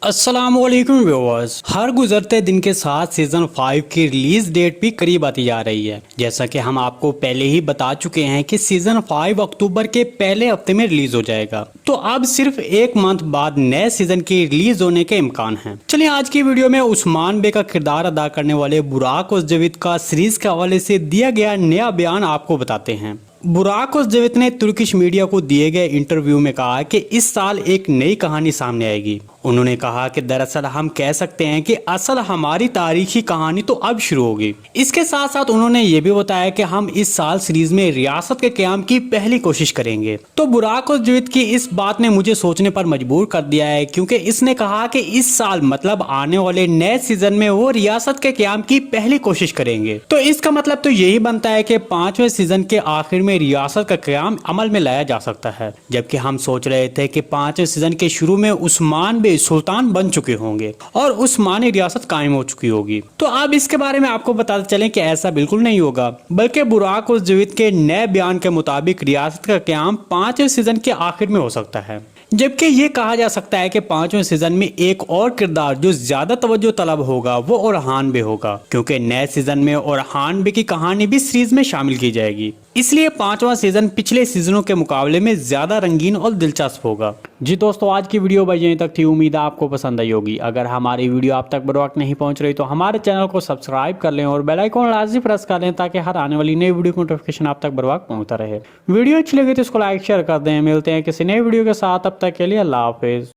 अस्सलामुअलैकुम व्यूअर्स। हर गुजरते दिन के साथ सीजन 5 की रिलीज डेट भी करीब आती जा रही है। जैसा कि हम आपको पहले ही बता चुके हैं कि सीजन 5 अक्टूबर के पहले हफ्ते में रिलीज हो जाएगा, तो अब सिर्फ एक मंथ बाद नए सीजन की रिलीज होने के इम्कान हैं। चलिए आज की वीडियो में उस्मान बे का किरदार अदा करने वाले बुराक ओज़दवित का सीरीज के हवाले से दिया गया नया बयान आपको बताते हैं। बुराक ओज़दवित ने तुर्किश मीडिया को दिए गए इंटरव्यू में कहा कि इस साल एक नई कहानी सामने आएगी। उन्होंने कहा कि दरअसल हम कह सकते हैं कि असल हमारी तारीखी कहानी तो अब शुरू होगी। इसके साथ साथ उन्होंने ये भी बताया कि हम इस साल सीरीज में रियासत के क़याम की पहली कोशिश करेंगे। तो बुराक ओज़दवित की इस बात ने मुझे सोचने पर मजबूर कर दिया है, क्योंकि इसने कहा कि इस साल मतलब आने वाले नए सीजन में वो रियासत के क़याम की पहली कोशिश करेंगे। तो इसका मतलब तो यही बनता है कि 5वें सीजन के आखिर में रियासत का क़याम अमल में लाया जा सकता है, जबकि हम सोच रहे थे कि 5वें सीजन के शुरू में उस्मान सुल्तान बन चुके होंगे और उस्मानी रियासत कायम हो चुकी होगी। तो अब इसके बारे में आपको बताते चलें कि ऐसा बिल्कुल नहीं होगा, बल्कि बुराक ओज़दवित के नए बयान के मुताबिक रियासत का क़याम 5वें सीजन के आखिर में हो सकता है। जबकि ये कहा जा सकता है कि 5वें सीजन में एक और किरदार जो ज्यादा तवज्जो तलब होगा वो ओरहान बे होगा, क्योंकि नए सीजन में ओरहान बे की कहानी भी सीरीज में शामिल की जाएगी। इसलिए 5वां सीजन पिछले सीजनों के मुकाबले में ज्यादा रंगीन और दिलचस्प होगा। जी दोस्तों, आज की वीडियो बस यहीं तक थी। उम्मीद है आपको पसंद आई होगी। अगर हमारी वीडियो आप तक बर वक्त नहीं पहुंच रही तो हमारे चैनल को सब्सक्राइब कर लें और बेल आइकन लाजमी प्रेस कर लें, ताकि हर आने वाली नई वीडियो की नोटिफिकेशन आप तक बर वक्त पहुंचता रहे। वीडियो अच्छी लगी तो इसको लाइक शेयर कर दें। मिलते हैं किसी नई वीडियो के साथ, तब तक के लिए अल्लाह हाफिज।